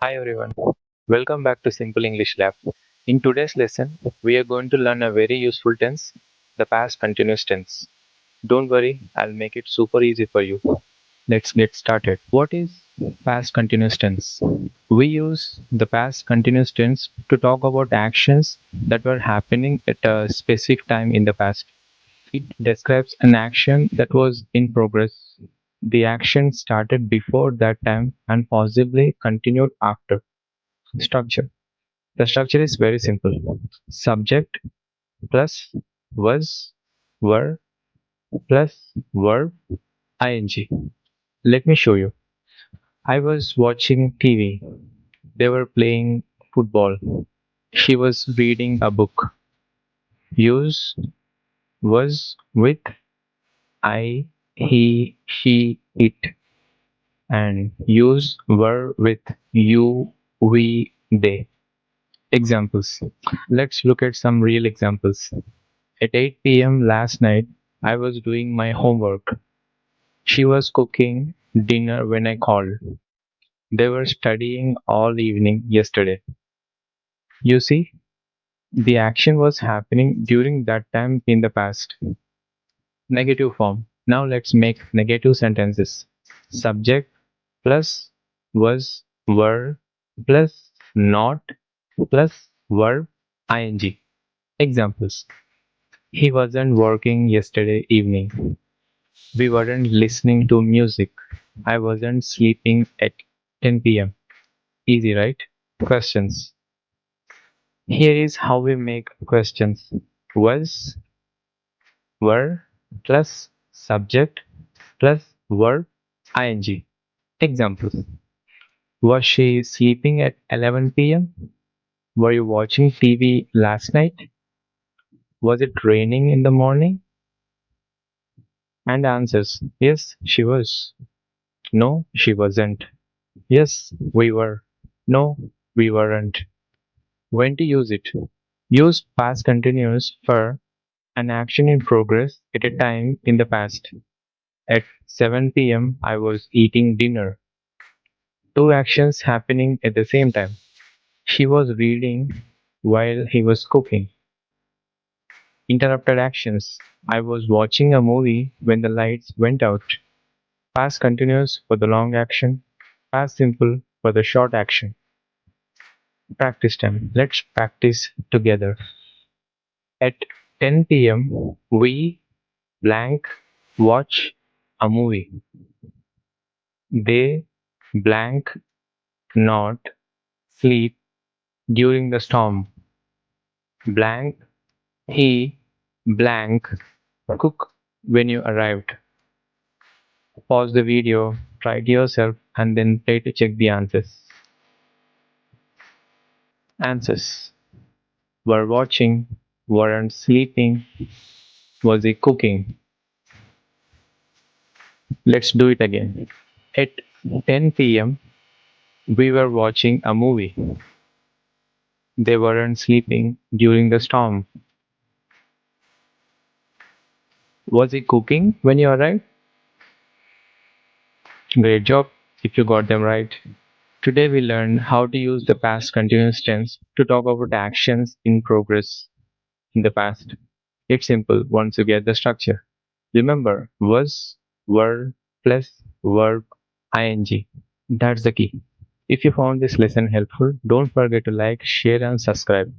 Hi everyone, welcome back to Simple English Lab. In today's lesson, we are going to learn a very useful tense, the past continuous tense. Don't worry, I'll make it super easy for you. Let's get started. What is past continuous tense? We use the past continuous tense to talk about actions that were happening at a specific time in the past. It describes an action that was in progress. The action started before that time and possibly continued after. Structure. The structure is very simple. Subject plus was, were plus verb ing. Let me show you. I was watching TV. They were playing football. She was reading a book. Use was with I, he, she, it, and use were with you, we, they. Examples. Let's look at some real examples. At 8 p.m. last night, I was doing my homework. She was cooking dinner when I called. They were studying all evening yesterday. You see, the action was happening during that time in the past. Negative form. Now let's make negative sentences. Subject plus was, were plus not plus verb ing. Examples. He wasn't working yesterday evening. We weren't listening to music. I wasn't sleeping at 10 p.m. Easy, right? Questions. Here is how we make questions. Was, were, plus subject, plus verb, ing. Examples. Was she sleeping at 11 p.m.? Were you watching TV last night? Was it raining in the morning? And answers. Yes, she was. No, she wasn't. Yes, we were. No, we weren't. When to use it? Use past continuous for an action in progress at a time in the past. At 7 p.m., I was eating dinner. Two actions happening at the same time. She was reading while he was cooking. Interrupted actions. I was watching a movie when the lights went out. Past continuous for the long action. Past simple for the short action. Practice time. Let's practice together. At 10 p.m., we blank watch a movie. They blank not sleep during the storm. Blank he blank cook when you arrived. Pause the video, try it yourself, and then play to check the answers. Answers. Were watching, weren't sleeping, was he cooking? Let's do it again. At 10 p.m., we were watching a movie. They weren't sleeping during the storm. Was he cooking when you arrived? Great job if you got them right. Today we learned how to use the past continuous tense to talk about actions in progress in the past. It's simple once you get the structure. Remember was, were plus verb ing. That's the key. If you found this lesson helpful, don't forget to like, share, and subscribe.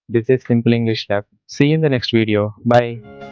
This is Simple English Lab. See you in the next video. Bye.